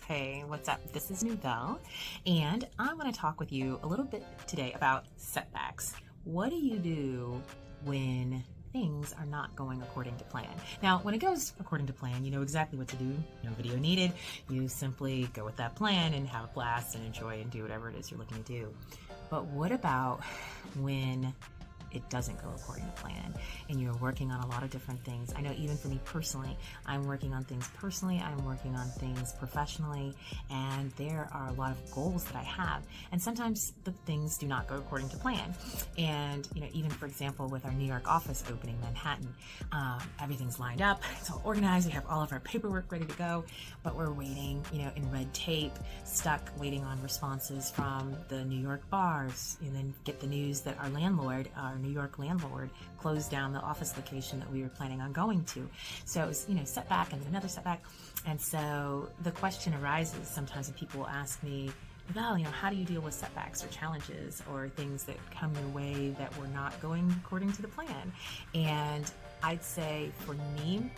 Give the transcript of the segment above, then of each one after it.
Hey, what's up? This is Nouvelle, and I want to talk with you a little bit today about setbacks. What do you do when things are not going according to plan? Now, when it goes according to plan, you know exactly what to do. No video needed. You simply go with that plan and have a blast and enjoy and do whatever it is you're looking to do. But what about when it doesn't go according to plan and you're working on a lot of different things? I know even for me personally, I'm working on things personally, I'm working on things professionally, and there are a lot of goals that I have, and sometimes the things do not go according to plan. And even for example with our New York office opening, Manhattan, everything's lined up, it's all organized, we have all of our paperwork ready to go, but we're waiting in red tape, stuck waiting on responses from the New York bars, and then get the news that our landlord, our New York landlord, closed down the office location that we were planning on going to. So it was, setback and another setback. And so the question arises sometimes when people ask me, well, how do you deal with setbacks or challenges or things that come your way that were not going according to the plan? And I'd say for me,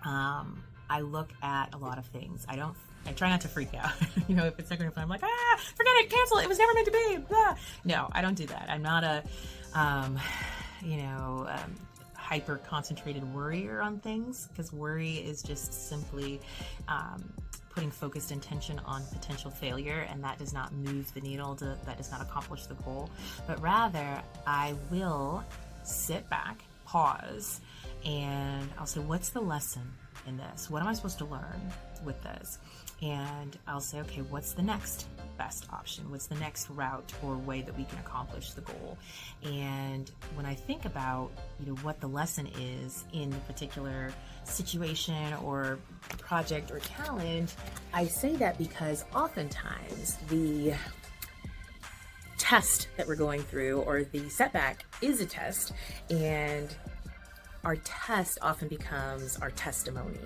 I look at a lot of things. I try not to freak out. If it's not going to plan, I'm like, forget it, cancel it. It was never meant to be. Blah. No, I don't do that. I'm not a, hyper concentrated worrier on things, because worry is just simply putting focused intention on potential failure, and that does not move the needle, that does not accomplish the goal. But rather, I will sit back, pause, and I'll say, what's the lesson in this? What am I supposed to learn with this? And I'll say, okay, what's the next best option? What's the next route or way that we can accomplish the goal? And when I think about, what the lesson is in a particular situation or project or challenge, I say that because oftentimes the test that we're going through, or the setback, is a test, and our test often becomes our testimony.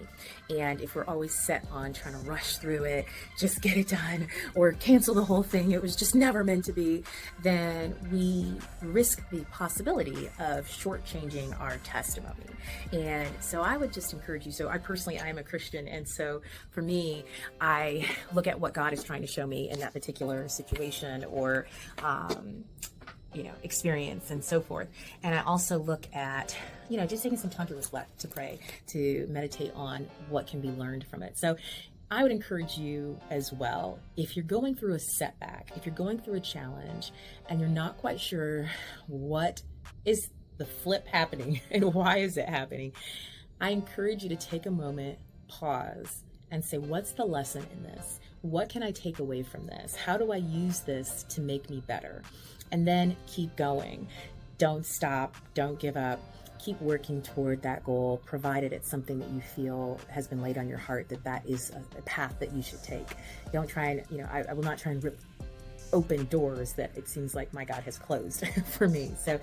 And if we're always set on trying to rush through it, just get it done, or cancel the whole thing, it was just never meant to be, then we risk the possibility of shortchanging our testimony. And so I would just encourage you. So I am a Christian, and so for me, I look at what God is trying to show me in that particular situation or experience and so forth. And I also look at, just taking some time to reflect, to pray, to meditate on what can be learned from it. So I would encourage you as well, if you're going through a setback, if you're going through a challenge and you're not quite sure what is the flip happening and why is it happening, I encourage you to take a moment, pause, and say, what's the lesson in this? What can I take away from this? How do I use this to make me better? And then keep going. Don't stop. Don't give up. Keep working toward that goal, provided it's something that you feel has been laid on your heart, that is a path that you should take. Don't try and, I will not try and rip open doors that it seems like my God has closed for me. So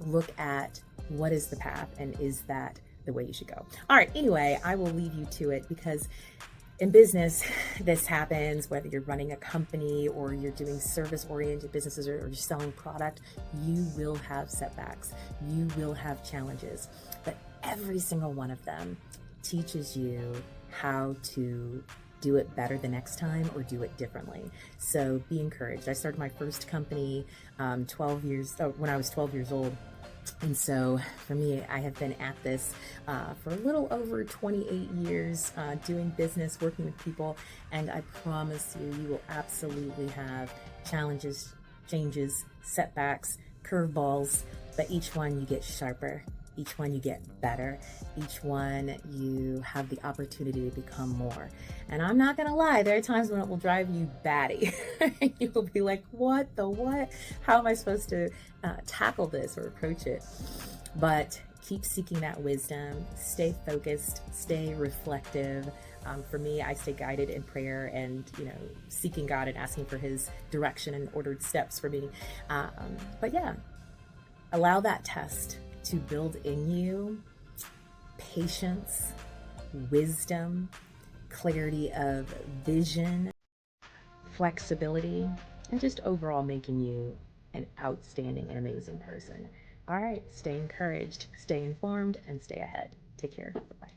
look at what is the path, and is that the way you should go? All right. Anyway, I will leave you to it, because in business, this happens, whether you're running a company or you're doing service-oriented businesses or you're selling product, you will have setbacks, you will have challenges, but every single one of them teaches you how to do it better the next time or do it differently. So be encouraged. I started my first company when I was 12 years old. And so for me, I have been at this for a little over 28 years, doing business, working with people, and I promise you will absolutely have challenges, changes, setbacks, curveballs, but each one you get sharper, each one you get better, each one you have the opportunity to become more. And I'm not gonna lie, there are times when it will drive you batty. You will be like, what? How am I supposed to tackle this or approach it? But keep seeking that wisdom, stay focused, stay reflective. For me, I stay guided in prayer and, seeking God and asking for His direction and ordered steps for me. But yeah, allow that test to build in you patience, wisdom, clarity of vision, flexibility, and just overall making you an outstanding and amazing person. All right, stay encouraged, stay informed, and stay ahead. Take care. Bye.